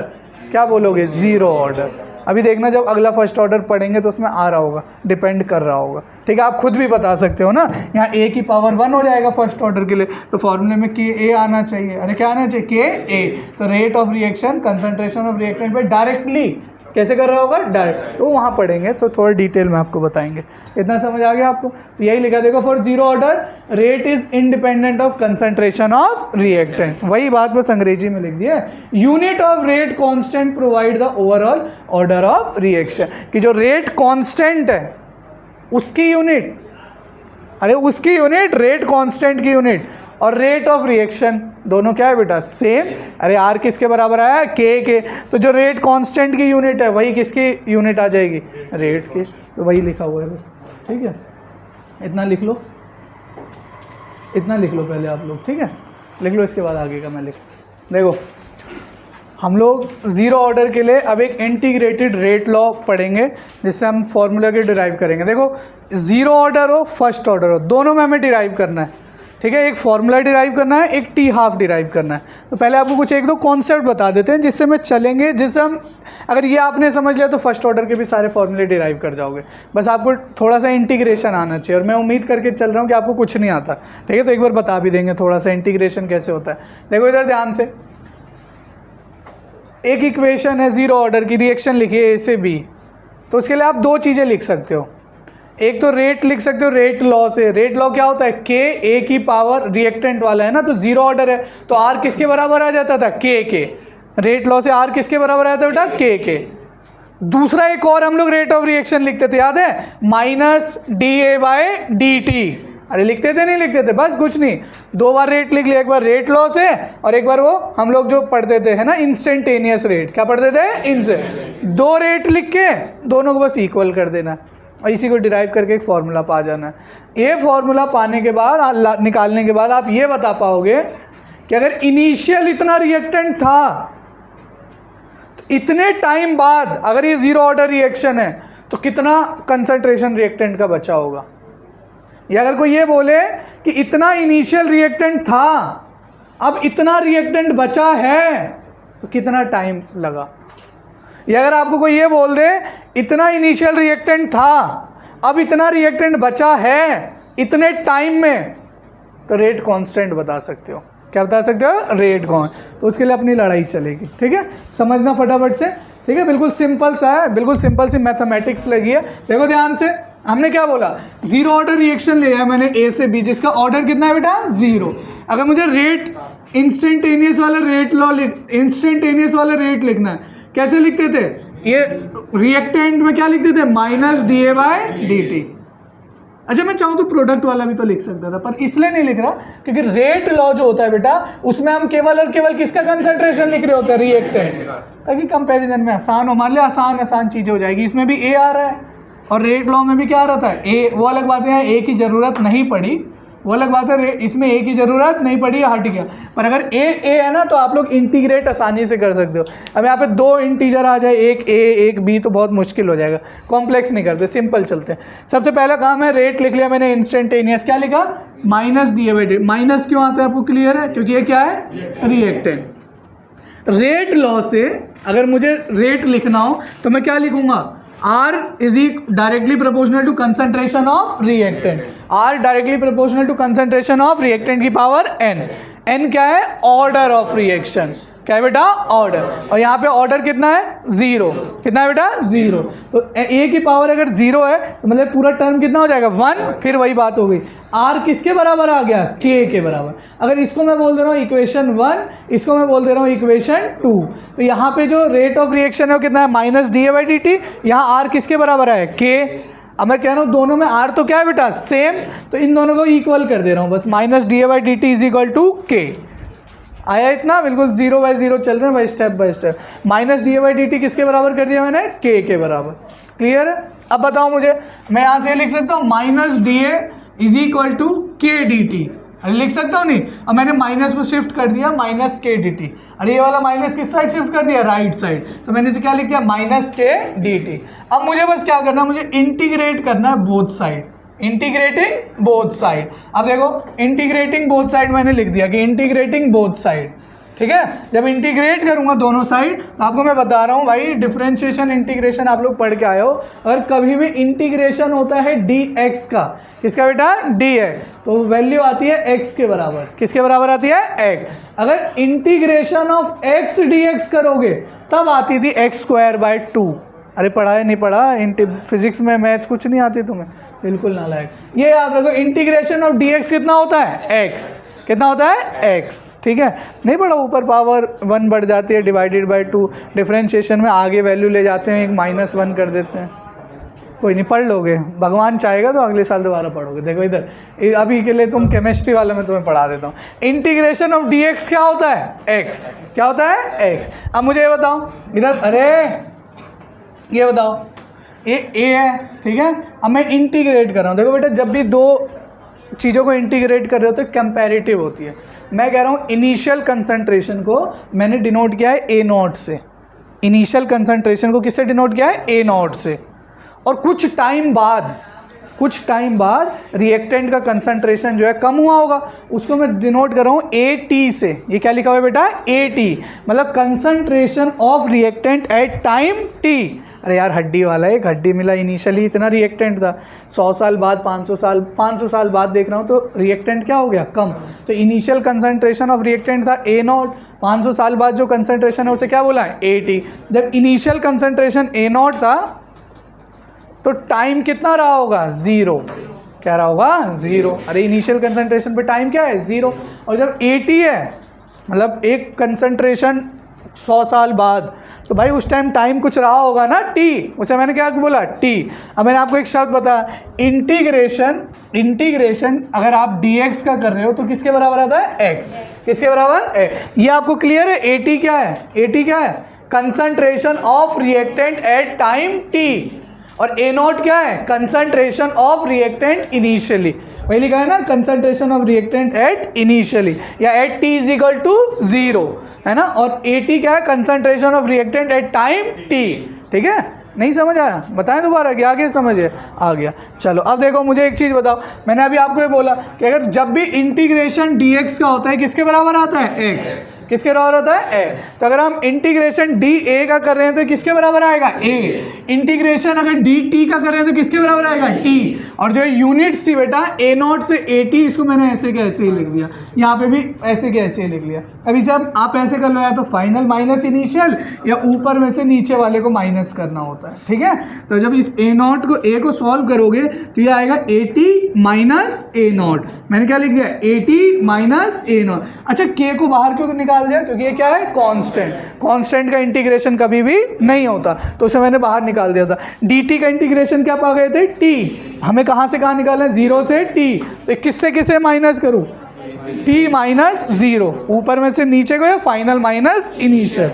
क्या बोलोगे, जीरो ऑर्डर। अभी देखना जब अगला फर्स्ट ऑर्डर पढ़ेंगे तो उसमें आ रहा होगा, डिपेंड कर रहा होगा, ठीक है। आप खुद भी बता सकते हो ना, यहाँ a की पावर 1 हो जाएगा फर्स्ट ऑर्डर के लिए, तो फॉर्मूले में Ka आना चाहिए। अरे क्या आना चाहिए, Ka। तो rate of reaction concentration of reactant पे डायरेक्टली कैसे कर रहा होगा, डायरेक्ट। तो वहाँ पढ़ेंगे तो थोड़ा डिटेल में आपको बताएंगे। इतना समझ आ गया आपको। तो यही लिखा देखो, for zero order rate is independent of concentration of reactant. वही बात बस अंग्रेजी में लिख दिया है। Unit of rate constant provide the overall order of reaction, कि जो रेट कांस्टेंट है उसकी यूनिट, अरे उसकी यूनिट, रेट कांस्टेंट की यूनिट, और रेट ऑफ रिएक्शन दोनों क्या है बेटा, सेम। अरे आर किसके बराबर आया, के। तो जो रेट कांस्टेंट की यूनिट है वही किसकी यूनिट आ जाएगी, रेट की। तो वही लिखा हुआ है बस, ठीक है। इतना लिख लो, इतना लिख लो पहले आप लोग, ठीक है, लिख लो, इसके बाद आगे का मैं लिख। देखो हम लोग जीरो ऑर्डर के लिए अब एक इंटीग्रेटेड रेट लॉ पढ़ेंगे, जिससे हम फॉर्मूला के डिराइव करेंगे। देखो जीरो ऑर्डर हो फर्स्ट ऑर्डर हो, दोनों में हमें डिराइव करना है, ठीक है, एक फॉर्मूला डिराइव करना है, एक टी हाफ डिराइव करना है। तो पहले आपको कुछ एक दो कॉन्सेप्ट बता देते हैं जिससे मैं चलेंगे, जिससे हम अगर ये आपने समझ लिया तो फर्स्ट ऑर्डर के भी सारे फॉर्मूले डिराइव कर जाओगे। बस आपको थोड़ा सा इंटीग्रेशन आना चाहिए, और मैं उम्मीद करके चल रहा हूँ कि आपको कुछ नहीं आता। ठीक है, तो एक बार बता भी देंगे थोड़ा सा इंटीग्रेशन कैसे होता है। देखो इधर ध्यान से, एक इक्वेशन है जीरो ऑर्डर की, रिएक्शन लिखिए ए से बी। तो उसके लिए आप दो चीज़ें लिख सकते हो, एक तो रेट लिख सकते हो रेट लॉ से। रेट लॉ क्या होता है, के ए की पावर रिएक्टेंट वाला है ना, तो जीरो ऑर्डर है तो आर किसके बराबर आ जाता था, के। रेट लॉ से आर किसके बराबर आया था बेटा, के। दूसरा एक और हम लोग रेट ऑफ रिएक्शन लिखते थे, याद है, minus D A by D T. अरे लिखते थे नहीं लिखते थे, बस कुछ नहीं, दो बार रेट लिख लिया, एक बार रेट लॉ से और एक बार वो हम लोग जो पढ़ते थे है ना इंस्टेंटेनियस रेट। क्या पढ़ते थे, दो रेट लिख के दोनों को बस इक्वल कर देना और इसी को डिराइव करके एक फार्मूला पा जाना है। ये फार्मूला पाने के बाद, निकालने के बाद आप ये बता पाओगे कि अगर इनिशियल इतना रिएक्टेंट था तो इतने टाइम बाद अगर ये जीरो ऑर्डर रिएक्शन है तो कितना कंसंट्रेशन रिएक्टेंट का बचा होगा। या अगर कोई ये बोले कि इतना इनिशियल रिएक्टेंट था, अब इतना रिएक्टेंट बचा है, तो कितना टाइम लगा। या अगर आपको कोई ये बोल दे इतना इनिशियल रिएक्टेंट था, अब इतना रिएक्टेंट बचा है इतने टाइम में, तो रेट कांस्टेंट बता सकते हो। क्या बता सकते हो, रेट कौन। तो उसके लिए अपनी लड़ाई चलेगी। ठीक है, समझना फटाफट से। ठीक है, बिल्कुल सिंपल सा है, बिल्कुल सिंपल सी मैथमेटिक्स लगी है। देखो ध्यान से, हमने क्या बोला, जीरो ऑर्डर रिएक्शन लिया है मैंने ए से बी, जिसका ऑर्डर कितना है बेटा, जीरो। अगर मुझे रेट इंस्टेंटेनियस वाला रेट लिखना है, कैसे लिखते थे, ये रिएक्टेंट में क्या लिखते थे, minus D A by D T. अच्छा मैं चाहूँ तो प्रोडक्ट वाला भी तो लिख सकता था, पर इसलिए नहीं लिख रहा क्योंकि रेट लॉ जो होता है बेटा उसमें हम केवल और केवल किसका कंसंट्रेशन लिख रहे होते हैं, रिएक्टेंट, ताकि कंपैरिजन में आसान हो। मान लिया आसान चीज़ें हो जाएगी। इसमें भी ए आ रहा है और रेट लॉ में भी क्या आ रहा था, ए। वो अलग बात है, ए की ज़रूरत नहीं पड़ी, वो अलग बात है, इसमें ए की ज़रूरत नहीं पड़ी, हट गया। पर अगर ए है ना तो आप लोग इंटीग्रेट आसानी से कर सकते हो। अब यहाँ पे दो इंटीजर आ जाए, एक ए एक बी, तो बहुत मुश्किल हो जाएगा। कॉम्प्लेक्स नहीं करते, सिंपल चलते हैं। सबसे पहला काम है, रेट लिख लिया मैंने इंस्टेंटेनियस, क्या लिखा, minus D A by D. Minus क्यों आता है आपको क्लियर है, क्योंकि ये क्या है, रिएक्टेंट। रेट लॉ से अगर मुझे रेट लिखना हो तो मैं क्या लिखूंगा, R is directly proportional to concentration of reactant। R directly proportional to concentration of reactant की पावर n। n क्या है, ऑर्डर ऑफ रिएक्शन। क्या है बेटा, ऑर्डर। और यहाँ पे ऑर्डर कितना है, जीरो। कितना है बेटा, जीरो। तो a की पावर अगर जीरो है तो मतलब पूरा टर्म कितना हो जाएगा, वन। फिर वही बात हो गई, r किसके बराबर आ गया, k के बराबर। अगर इसको मैं बोल दे रहा हूँ इक्वेशन 1, इसको मैं बोल दे रहा हूँ इक्वेशन 2, तो यहाँ पे जो रेट ऑफ रिएक्शन है वो कितना है, minus D A by D T. यहाँ r किसके बराबर है, k। अब मैं कह रहा हूँ दोनों में r तो क्या है बेटा, सेम, तो इन दोनों को इक्वल कर दे रहा हूँ बस। Minus D A by D T is equal to K. आया इतना, बिल्कुल जीरो बाय जीरो चल रहे हैं भाई, step by step. Minus D A by D T किसके बराबर कर दिया मैंने, के बराबर। क्लियर है। अब बताओ मुझे, मैं यहाँ से लिख सकता हूँ minus D A is equal to K D T. अरे लिख सकता हूँ नहीं, अब मैंने माइनस को शिफ्ट कर दिया माइनस के डी टी। अरे ये वाला माइनस किस साइड शिफ्ट कर दिया, राइट साइड, तो मैंने इसे क्या लिख दिया, माइनस के डी टी। अब मुझे बस क्या करना है, मुझे इंटीग्रेट करना है both side, integrating both side. अब देखो इंटीग्रेटिंग बोथ साइड मैंने लिख दिया कि इंटीग्रेटिंग बोथ साइड। ठीक है, जब इंटीग्रेट करूंगा दोनों साइड तो आपको मैं बता रहा हूँ भाई, डिफरेंशिएशन इंटीग्रेशन आप लोग पढ़ के आए हो। अगर कभी भी इंटीग्रेशन होता है डी एक्स का, किसका बेटा, डी है, तो वैल्यू आती है एक्स के बराबर। किसके बराबर आती है, एक्स। अगर integration of x D x करोगे तब आती थी एक्स स्क्वायर बाय टू। अरे पढ़ा है नहीं पढ़ा, फिजिक्स में मैथ्स कुछ नहीं आती तुम्हें, बिल्कुल नालायक। ये याद रखो, इंटीग्रेशन ऑफ डी एक्स कितना होता है, एक्स। कितना होता है, एक्स। ठीक है, नहीं पढ़ा, ऊपर पावर 1 बढ़ जाती है डिवाइडेड बाय 2। डिफरेंशिएशन में आगे वैल्यू ले जाते हैं, एक -1 कर देते हैं। कोई नहीं, पढ़ लोगे, भगवान चाहेगा तो अगले साल दोबारा पढ़ोगे। देखो इधर, अभी के लिए तुम केमिस्ट्री वाले में तुम्हें पढ़ा देता हूँ। इंटीग्रेशन ऑफ डी एक्स क्या होता है, एक्स। क्या होता है, एक्स। अब मुझे ये बताओ इधर, अरे ये बताओ, ये ए है, ठीक है। अब मैं इंटीग्रेट कर रहा हूँ। देखो बेटा, जब भी दो चीज़ों को इंटीग्रेट कर रहे हो तो कंपैरेटिव होती है। मैं कह रहा हूँ इनिशियल कंसंट्रेशन को मैंने डिनोट किया है ए नॉट से। इनिशियल कंसंट्रेशन को किससे डिनोट किया है, ए नॉट से। और कुछ टाइम बाद कुछ टाइम बाद रिएक्टेंट का कंसंट्रेशन जो है कम हुआ होगा, उसको मैं डिनोट कर रहा हूँ AT से। ये क्या लिखा हुआ है बेटा? AT, मतलब concentration of reactant at time T। अरे यार हड्डी वाला एक हड्डी मिला, इनिशियली इतना रिएक्टेंट था, 100 साल बाद 500 साल बाद देख रहा हूँ तो रिएक्टेंट क्या हो गया? कम। तो इनिशियल कंसंट्रेशन ऑफ रिएक्टेंट था A0, 500 साल बाद जो कंसंट्रेशन है उसे क्या बोला है? AT। जब इनिशियल कंसंट्रेशन A0 था तो टाइम कितना रहा होगा? 0। क्या रहा होगा? 0। अरे इनिशियल कंसंट्रेशन पे टाइम क्या है? 0। और जब AT है मतलब एक कंसंट्रेशन 100 साल बाद, तो भाई उस टाइम टाइम कुछ रहा होगा ना, T। उसे मैंने क्या बोला? T। अब मैंने आपको एक शब्द बताया, इंटीग्रेशन अगर आप dx का कर रहे हो तो किसके बराबर आता है? x। किसके बराबर? ये आपको क्लियर है? AT क्या है? AT क्या है? Concentration of reactant at time T। और A0 क्या है? Concentration of reactant initially. वही लिखा है ना, concentration of reactant at initially या at T is equal to 0, है ना। और AT क्या है? Concentration of reactant at time T। ठीक है? नहीं समझ आया? बताएं दोबारा कि आगे समझिए। आ गया। चलो अब देखो, मुझे एक चीज़ बताओ, मैंने अभी आपको ये बोला कि अगर जब भी इंटीग्रेशन dx का होता है किसके बराबर आता है? x। किसके बराबर होता है? a। तो अगर हम इंटीग्रेशन dA का कर रहे हैं तो किसके बराबर आएगा? a। इंटीग्रेशन अगर dt का कर रहे हैं तो किसके बराबर आएगा? t। और जो यूनिट्स थी बेटा A0 से AT, इसको मैंने ऐसे के ऐसे ही लिख दिया, यहाँ पे भी ऐसे के ऐसे ही लिख लिया। अब इसे आप ऐसे कर लो, या तो फाइनल माइनस इनिशियल या ऊपर में से नीचे वाले को माइनस करना होता है। ठीक है? तो जब इस A0 को A को सॉल्व करोगे तो ये आएगा AT माइनस A0। मैंने क्या लिख दिया? AT minus A0। अच्छा, K को बाहर क्यों निकाल दिया? क्योंकि ये क्या है? कांस्टेंट। कांस्टेंट का इंटीग्रेशन कभी भी नहीं होता, तो उसे मैंने बाहर निकाल दिया था। dt का इंटीग्रेशन क्या पा गए थे? t। हमें कहाँ से कहाँ निकालना है? 0 से t। तो किससे किसे माइनस करूँ? t minus 0। ऊपर में से नीचे को या फाइनल माइनस इनिशियल।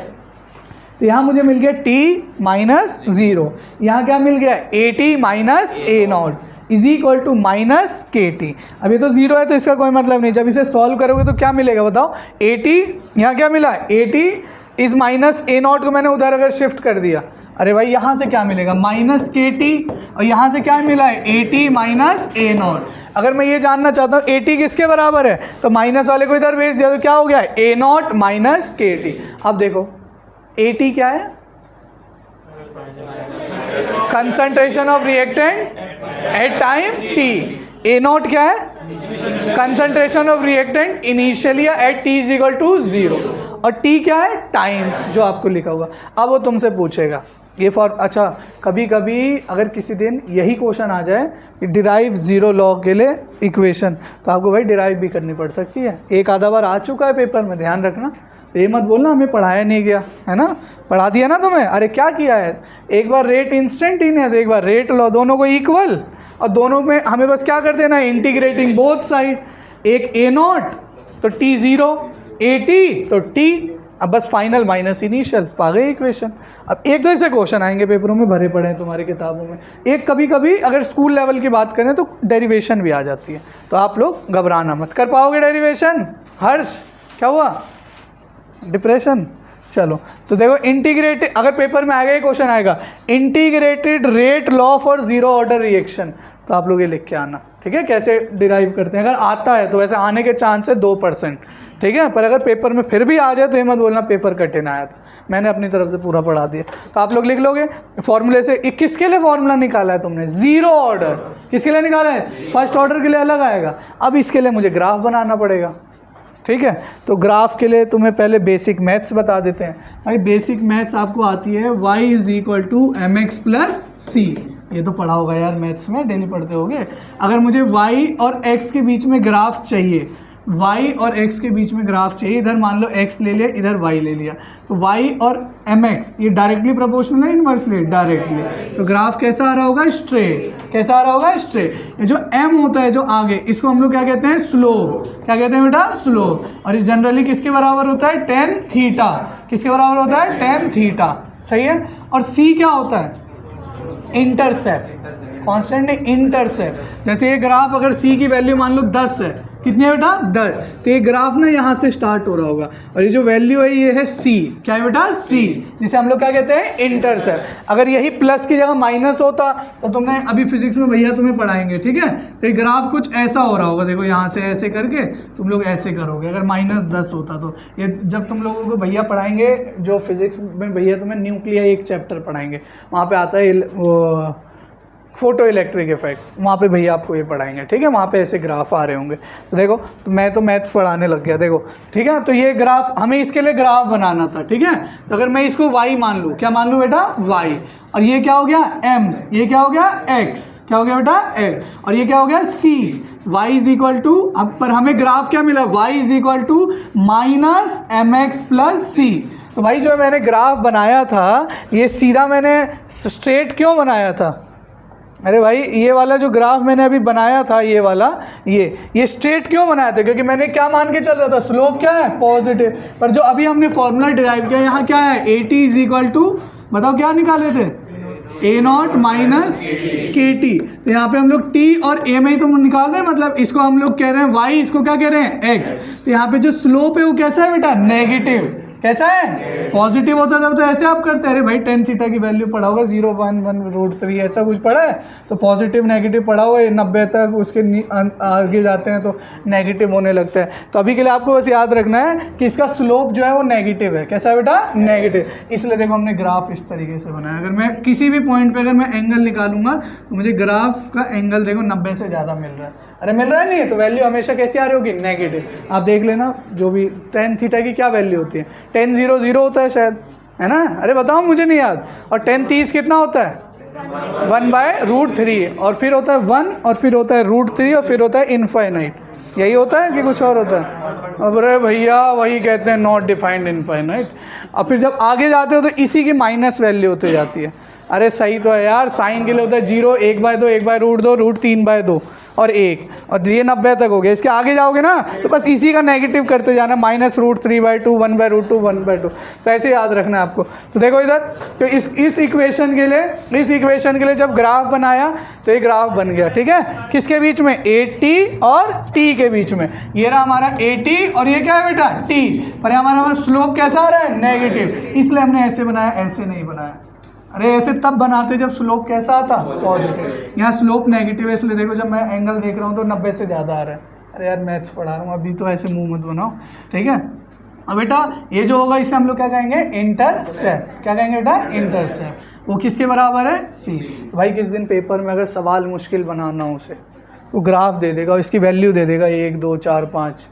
तो यहाँ मुझे मिल गया t माइनस 0। यहाँ क्या मिल गया? AT minus A0 is equal to minus KT। अब ये तो 0 है तो इसका कोई मतलब नहीं। जब इसे सॉल्व करोगे तो क्या मिलेगा बताओ? AT, यहाँ क्या मिला? AT इस माइनस A0 को मैंने उधर अगर शिफ्ट कर दिया, अरे भाई यहाँ से क्या मिलेगा? Minus KT। और यहाँ से क्या मिला है? AT minus A0। अगर मैं ये जानना चाहता हूँ AT किसके बराबर है, तो माइनस वाले को इधर भेज दिया तो क्या हो गया? A0 minus KT। अब देखो AT क्या है? Concentration of reactant at time T। A0 क्या है? Concentration of reactant initially at T is equal to 0। और T क्या है? टाइम, जो आपको लिखा होगा। अब वो तुमसे पूछेगा ये अच्छा, कभी कभी अगर किसी दिन यही क्वेश्चन आ जाए कि डिराइव जीरो लॉ के लिए इक्वेशन, तो आपको भाई डिराइव भी करनी पड़ सकती है। एक आधा बार आ चुका है पेपर में, ध्यान रखना। ये मत बोलना हमें पढ़ाया नहीं गया, है ना। पढ़ा दिया ना तुम्हें। अरे क्या किया है, एक बार रेट इंस्टेंटेनियस, एक बार रेट लॉ, दोनों को इक्वल, और दोनों में हमें बस क्या कर देना है? Integrating both side. एक A0 तो T0, AT तो T, अब बस फाइनल माइनस इनिशियल, पा गए इक्वेशन। अब एक तो ऐसे क्वेश्चन आएंगे पेपरों में, भरे पड़े हैं तुम्हारी किताबों में। एक कभी कभी अगर स्कूल लेवल की बात करें तो डेरिवेशन भी आ जाती है, तो आप लोग घबराना मत। कर पाओगे डेरिवेशन? हर्ष क्या हुआ? डिप्रेशन? चलो तो देखो, इंटीग्रेटेड, अगर पेपर में आएगा ये क्वेश्चन आएगा, integrated rate law for zero order reaction, तो आप लोग ये लिख के आना, ठीक है, कैसे डिराइव करते हैं। अगर आता है तो वैसे आने के चांस है 2%, ठीक है, पर अगर पेपर में फिर भी आ जाए तो ये मत बोलना पेपर कठिन आया था, मैंने अपनी तरफ से पूरा पढ़ा दिया। तो आप लोग लिख लोगे फॉर्मूले से। किसके लिए फॉर्मूला निकाला है तुमने? Zero order. किसके लिए निकाला है? फर्स्ट ऑर्डर के लिए अलग आएगा। अब इसके लिए मुझे ग्राफ बनाना पड़ेगा, ठीक है। तो ग्राफ के लिए तुम्हें पहले बेसिक मैथ्स बता देते हैं। भाई बेसिक मैथ्स आपको आती है, y is equal to mx plus C. ये तो पढ़ा होगा यार मैथ्स में, डेली पढ़ते होगे। अगर मुझे y और x के बीच में ग्राफ चाहिए, y और x के बीच में ग्राफ चाहिए, इधर मान लो x ले लिया, इधर y ले लिया, तो y और mx ये डायरेक्टली प्रोपोर्शनल है इनवर्सली? डायरेक्टली। तो ग्राफ कैसा आ रहा होगा? स्ट्रेट। कैसा आ रहा होगा? स्ट्रेट। ये जो m होता है जो आगे, इसको हम लोग क्या कहते हैं? स्लोप। क्या कहते हैं बेटा? स्लोप। और इस जनरली किसके बराबर होता है? tan theta. किसके बराबर होता है? tan theta. सही है। और c क्या होता है? इंटरसेप्ट, कांस्टेंट नहीं, इंटरसेप्ट। जैसे ये ग्राफ अगर c की वैल्यू मान लो 10 है, कितनी है बेटा 10, तो ये ग्राफ ना यहाँ से स्टार्ट हो रहा होगा और ये जो वैल्यू है ये है c, क्या है बेटा c, जिसे हम लोग क्या कहते हैं इंटरसेप्ट। अगर यही प्लस की जगह माइनस होता तो तुमने अभी फिजिक्स में भैया तुम्हें पढ़ाएंगे, ठीक है, तो ये ग्राफ कुछ ऐसा हो रहा होगा, देखो यहाँ से ऐसे करके तुम लोग ऐसे करोगे अगर -10 होता तो। ये जब तुम लोगों को भैया पढ़ाएंगे, जो फिजिक्स में भैया तुम्हें न्यूक्लियर एक चैप्टर पढ़ाएंगे, वहाँ पे आता है फोटो इलेक्ट्रिक इफेक्ट, वहाँ पे भैया आपको ये पढ़ाएंगे, ठीक है, वहाँ पे ऐसे ग्राफ आ रहे होंगे। तो देखो, तो मैं तो मैथ्स पढ़ाने लग गया, देखो ठीक है। तो ये ग्राफ हमें इसके लिए ग्राफ बनाना था, ठीक है। तो अगर मैं इसको y मान लूँ, क्या मान लूँ बेटा y, और ये क्या हो गया m, ये क्या हो गया x, क्या हो गया बेटा x, और ये क्या हो गया c, y is equal to, अब पर हमें ग्राफ क्या मिला, y is equal to -mx plus c। तो भाई जो मैंने ग्राफ बनाया था ये सीधा मैंने स्ट्रेट क्यों बनाया था, अरे भाई ये वाला जो ग्राफ मैंने अभी बनाया था, ये वाला ये स्ट्रेट क्यों बनाया था, क्योंकि मैंने क्या मान के चल रहा था, स्लोप क्या है पॉजिटिव। पर जो अभी हमने फॉर्मूला डिराइव किया यहाँ क्या है, AT इज इक्वल टू, बताओ क्या निकाले थे, A0 माइनस KT। तो यहाँ पे हम लोग T और A में ही तो निकाल रहे हैं, मतलब इसको हम लोग कह रहे हैं Y, इसको क्या कह रहे हैं X। तो यहाँ पे जो स्लोप है वो कैसा है बेटा, नेगेटिव, कैसा है पॉजिटिव होता है। तो ऐसे आप करते हैं, अरे भाई tan थीटा की वैल्यू पढ़ा होगा 0.1 √3 ऐसा कुछ पढ़ा है, तो पॉजिटिव नेगेटिव पढ़ा होगा, 90 तक उसके आगे जाते हैं तो नेगेटिव होने लगता है। तो अभी के लिए आपको बस याद रखना है कि इसका स्लोप जो है वो नेगेटिव है, कैसा है बेटा नेगेटिव। इसलिए देखो हमने ग्राफ इस तरीके से बनाया, अगर मैं किसी भी पॉइंट पर अगर मैं एंगल निकालूंगा तो मुझे ग्राफ का एंगल देखो 90 से ज़्यादा मिल रहा है, अरे मिल रहा है नहीं, तो वैल्यू हमेशा कैसी आ रही होगी, नेगेटिव। आप देख लेना जो भी tan थीटा की क्या वैल्यू होती है, tan 0 0 होता है शायद, है ना, अरे बताओ मुझे नहीं याद, और tan 30 कितना होता है 1/√3, और फिर होता है 1, और फिर होता है √3, और फिर होता है इनफाइनाइट, यही होता है कि कुछ और होता है। अरे भैया वही कहते हैं नॉट डिफाइंड इनफाइनाइट। और फिर जब आगे जाते हो तो इसी की माइनस वैल्यू होती जाती है, अरे सही तो है यार, साइन के लिए होता है 0, 1/2, 1/√2, √3/2 और 1, और ये 90 तक हो गया। इसके आगे जाओगे ना तो बस इसी का नेगेटिव करते जाना, -√3/2, 1/√2, 1/2, तो ऐसे याद रखना है आपको। तो देखो इधर, तो इस इक्वेशन के लिए जब ग्राफ बनाया तो ये ग्राफ बन गया, ठीक है, किसके बीच में, AT और T के बीच में। ये रहा हमारा AT और ये क्या है बेटा T, पर हमारा स्लोप कैसा आ रहा है, नेगेटिव, इसलिए हमने ऐसे बनाया, ऐसे नहीं बनाया। अरे ऐसे तब बनाते जब स्लोप कैसा आता, पॉजिटिव, यहाँ स्लोप नेगेटिव है, इसलिए देखो जब मैं एंगल देख रहा हूँ तो 90 से ज़्यादा आ रहा है। अरे यार मैथ्स पढ़ा रहा हूँ अभी, तो ऐसे मुंह मत बनाओ, ठीक है। अब बेटा ये जो होगा इसे हम लोग क्या कहेंगे, इंटरसेप्ट, क्या कहेंगे बेटा इंटरसेप्ट। वो किसके बराबर है, C। भाई किस दिन पेपर में अगर सवाल मुश्किल बनाना हो उसे, वो ग्राफ दे देगा, इसकी वैल्यू दे देगा 1 2 4 5,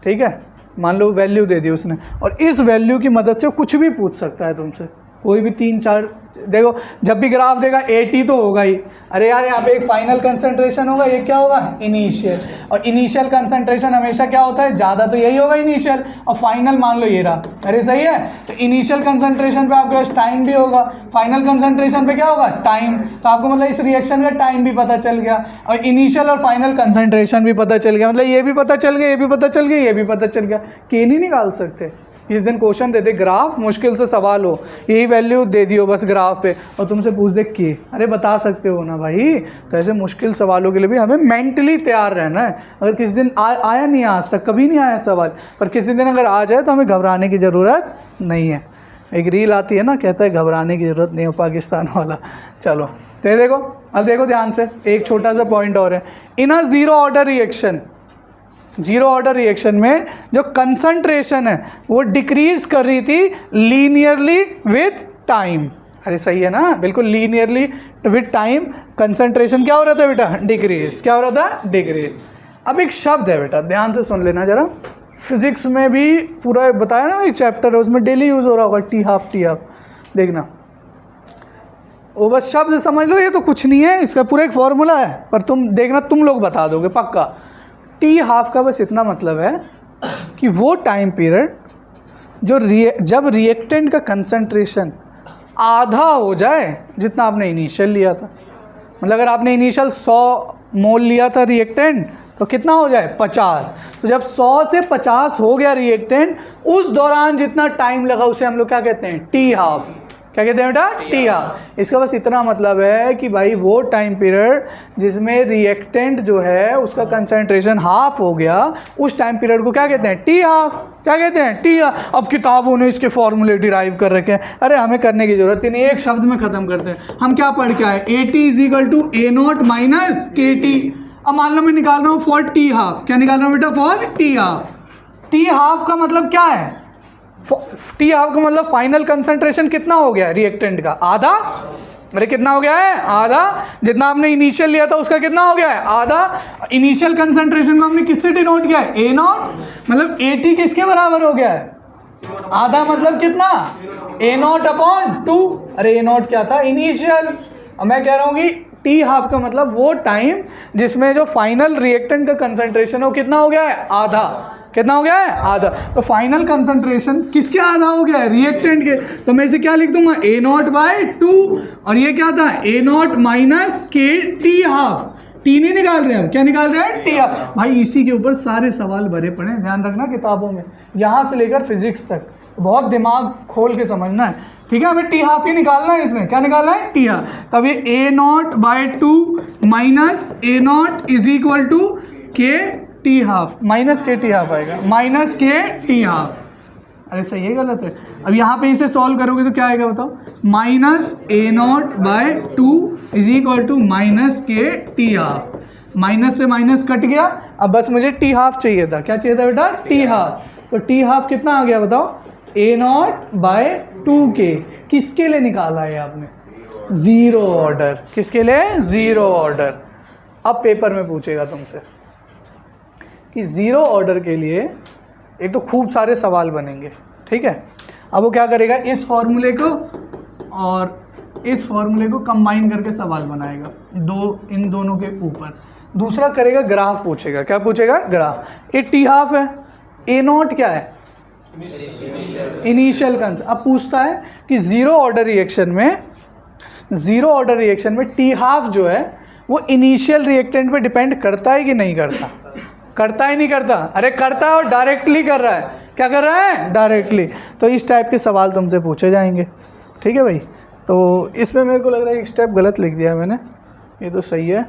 ठीक है, मान लो वैल्यू दे दी उसने, और इस वैल्यू की मदद से कुछ भी पूछ सकता है तुमसे, कोई भी 3 4, देखो जब भी ग्राफ देगा AT तो होगा ही, अरे यार यहाँ पे एक फाइनल कंसंट्रेशन होगा, ये क्या होगा इनिशियल, और इनिशियल कंसंट्रेशन हमेशा क्या होता है, ज़्यादा तो यही होगा इनिशियल, और फाइनल मान लो ये रहा, अरे सही है। तो इनिशियल कंसंट्रेशन पे आपके पास टाइम भी होगा, फाइनल कंसंट्रेशन पे क्या होगा, टाइम, तो आपको मतलब इस रिएक्शन का टाइम भी पता चल गया, और इनिशियल और फाइनल कंसंट्रेशन भी पता चल गया, मतलब ये भी पता चल गया, ये भी पता चल गया, ये भी पता चल गया। के नहीं निकाल सकते, इस दिन क्वेश्चन दे दे, ग्राफ मुश्किल से सवाल हो, यही वैल्यू दे दियो बस ग्राफ पे, और तुमसे पूछ दे के, अरे बता सकते हो ना भाई। तो ऐसे मुश्किल सवालों के लिए भी हमें मेंटली तैयार रहना है। अगर किसी दिन आया नहीं, आज तक कभी नहीं आया सवाल, पर किसी दिन अगर आ जाए तो हमें घबराने की ज़रूरत नहीं है। एक रील आती है ना, कहता है घबराने की ज़रूरत नहीं हो, पाकिस्तान वाला। चलो तो ये देखो, अब देखो ध्यान से, एक छोटा सा पॉइंट और है, in a zero order reaction, zero order reaction में जो कंसंट्रेशन है वो डिक्रीज कर रही थी लीनियरली विथ टाइम। अरे सही है ना, बिल्कुल लीनियरली विथ टाइम कंसंट्रेशन क्या हो रहा था बेटा, डिक्रीज, क्या हो रहा था, डिक्रीज। अब एक शब्द है बेटा, ध्यान से सुन लेना जरा, फिजिक्स में भी पूरा बताया ना, एक चैप्टर है उसमें डेली यूज़ हो रहा होगा, टी हाफ, देखना वो बस शब्द समझ लो, ये तो कुछ नहीं है, इसका पूरा एक फॉर्मूला है, पर तुम देखना तुम लोग बता दोगे पक्का। टी हाफ का बस इतना मतलब है कि वो टाइम पीरियड जो जब रिएक्टेंट का कंसंट्रेशन आधा हो जाए जितना आपने इनिशियल लिया था, मतलब अगर आपने इनिशियल 100 मोल लिया था रिएक्टेंट तो कितना हो जाए 50, तो जब 100 से 50 हो गया रिएक्टेंट, उस दौरान जितना टाइम लगा उसे हम लोग क्या कहते हैं, टी हाफ। क्या कहते हैं बेटा, टी हाफ। इसका बस इतना मतलब है कि भाई वो टाइम पीरियड जिसमें रिएक्टेंट जो है उसका कंसंट्रेशन हाफ हो गया, उस टाइम पीरियड को क्या कहते हैं, टी हाफ। क्या कहते हैं, टी हाफ। अब किताबों ने इसके फॉर्मूले डिराइव कर रखे हैं, अरे हमें करने की जरूरत ही नहीं, एक शब्द में खत्म करते हैं। हम क्या पढ़ के आए, AT equal to A0 minus KT। अब मान लो मैं निकाल रहा हूँ फॉर टी हाफ, क्या निकाल रहा हूँ बेटा, for T half. T half का मतलब क्या है, टी हाफ का मतलब फाइनल कंसंट्रेशन कितना हो गया रिएक्टेंट का, आधा। अरे कितना हो गया है, आधा। जितना आपने इनिशियल लिया था उसका कितना हो गया है, आधा। इनिशियल कंसंट्रेशन को हमने किससे डिनोट किया है, A0, मतलब AT किसके बराबर हो गया है, आधा। मतलब कितना, A0 अपॉन 2। अरे A0 क्या था, इनिशियल। अब मैं कह रहा हूँ कि टी हाफ का मतलब वो टाइम जिसमें जो फाइनल रिएक्टेंट का कंसंट्रेशन है वो कितना हो गया है, आधा। कितना हो गया है, आधा। तो फाइनल कंसंट्रेशन किसके आधा हो गया है, रिएक्टेंट के। तो मैं इसे क्या लिख दूंगा, A0/2, और ये क्या था, A0 minus KT half. T नहीं निकाल रहे हैं, क्या निकाल रहे हैं, टी हाफ। भाई इसी के ऊपर सारे सवाल भरे पड़े हैं, ध्यान रखना किताबों में, यहाँ से लेकर फिजिक्स तक बहुत दिमाग खोल के समझना है, ठीक है। हमें टी हाफ ही निकालना है, इसमें क्या निकालना है, टी हाफ। तब ये A0/2 minus A0 is equal to KT half, minus KT half आएगा, माइनस KT हाफ। अरे सही है गलत है, अब यहाँ पे इसे सॉल्व करोगे तो क्या आएगा बताओ, minus A0/2 is equal to minus KT half. Minus से माइनस कट गया, अब बस मुझे टी हाफ चाहिए था। क्या चाहिए था बेटा, टी हाफ। तो टी हाफ कितना आ गया बताओ, A0/2K। किसके लिए निकाला है आपने, जीरो ऑर्डर। किसके लिए, जीरो ऑर्डर। अब पेपर में पूछेगा तुमसे कि जीरो ऑर्डर के लिए एक तो खूब सारे सवाल बनेंगे, ठीक है। अब वो क्या करेगा, इस फॉर्मूले को और इस फॉर्मूले को कंबाइन करके सवाल बनाएगा, इन दोनों के ऊपर। दूसरा करेगा ग्राफ पूछेगा, क्या पूछेगा, ग्राफ। ये टी हाफ है, A0 क्या है, इनिशियल कंस। अब पूछता है कि जीरो ऑर्डर रिएक्शन में टी हाफ जो है वो इनिशियल रिएक्टेंट पे डिपेंड करता है कि नहीं करता, करता ही नहीं करता। अरे करता है, और डायरेक्टली कर रहा है। क्या कर रहा है, डायरेक्टली। तो इस टाइप के सवाल तुमसे पूछे जाएंगे, ठीक है भाई। तो इसमें मेरे को लग रहा है एक स्टेप गलत लिख दिया है मैंने, ये तो सही है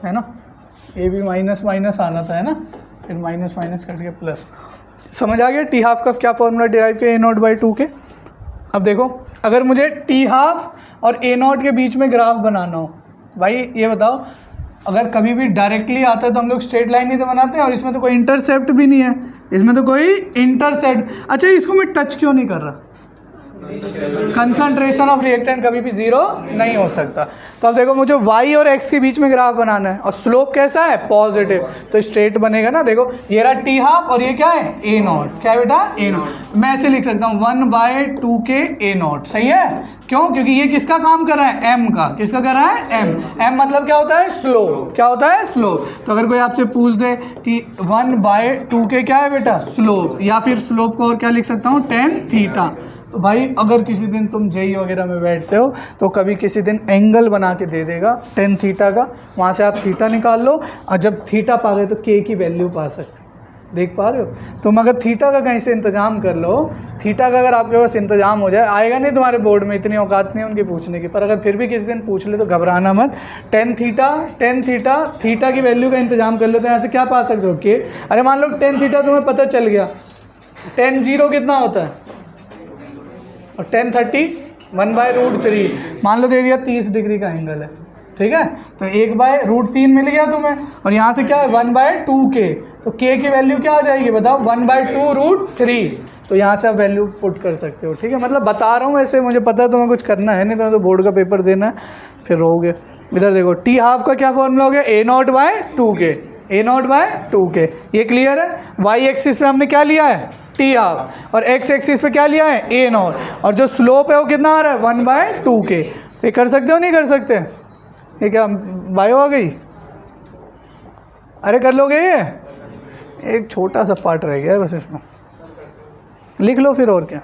ना। ये भी माइनस माइनस आना था, है ना, फिर माइनस माइनस करके प्लस। समझ आ गया टी हाफ का क्या फॉर्मूला डिराइव किया, A0/2 के। अब देखो, अगर मुझे टी हाफ और A0 के बीच में ग्राफ बनाना हो, भाई ये बताओ, अगर कभी भी डायरेक्टली आता है तो हम लोग स्ट्रेट लाइन ही तो बनाते हैं, और इसमें तो कोई इंटरसेप्ट भी नहीं है, इसमें तो कोई इंटरसेप्ट। अच्छा, इसको मैं टच क्यों नहीं कर रहा, कंसंट्रेशन ऑफ रिएक्टेंट कभी भी जीरो नहीं हो सकता। तो अब देखो, मुझे y और x के बीच में ग्राफ बनाना है, और स्लोप कैसा है, पॉजिटिव, तो स्ट्रेट बनेगा ना। देखो ये रहा टी हाफ और ये क्या है, A0। क्या है बेटा, A0। मैं ऐसे लिख सकता हूँ 1/2K A0, सही है। क्यों, क्योंकि ये किसका काम कर रहा है, m का। किसका कर रहा है, m मतलब क्या होता है, स्लोप। क्या होता है, स्लोप। तो अगर कोई आपसे पूछ दे कि 1/2K क्या है बेटा, स्लोप, या फिर स्लोप को और क्या लिख सकता हूँ, tan थीटा। तो भाई अगर किसी दिन तुम जेई वगैरह में बैठते हो तो कभी किसी दिन एंगल बना के दे देगा tan थीटा का, वहाँ से आप थीटा निकाल लो, और जब थीटा पा गए तो k की वैल्यू पा सकते, देख पा रहे हो। तुम अगर थीटा का कहीं से इंतजाम कर लो, थीटा का अगर आपके पास इंतजाम हो जाए, आएगा नहीं तुम्हारे बोर्ड में, इतनी औकात नहीं उनकी पूछने की, पर अगर फिर भी किसी दिन पूछ ले तो घबराना मत। tan थीटा की वैल्यू का इंतजाम कर लो, तो यहाँ से क्या पा सकते हो, k। अरे मान लो tan थीटा तुम्हें पता चल गया, tan 0 कितना होता है, और tan 30 1/√3 मान लो दे दिया, 30 डिग्री का एंगल है, ठीक है। तो 1/√3 मिल गया तुम्हें, और यहाँ से क्या है 1/2K, तो K की वैल्यू क्या आ जाएगी बताओ, 1/2√3। तो यहाँ से आप वैल्यू पुट कर सकते हो, ठीक है। मतलब बता रहा हूँ ऐसे, मुझे पता है तुम्हें कुछ करना है नहीं, तो बोर्ड का पेपर देना है, फिर रहोगे। इधर देखो, टी हाफ का क्या फॉर्मूला हो गया, A0/2K, A0/2K। ये क्लियर है। y एक्सिस पे हमने क्या लिया है, टी हाफ, और x एक्सिस पे क्या लिया है, A0, और जो स्लोप है वो कितना आ रहा है, 1/2K। ये कर सकते हो नहीं कर सकते, ये क्या बायो आ गई, अरे कर लोगे, ये एक छोटा सा पार्ट रह गया है बस, इसमें लिख लो फिर, और क्या।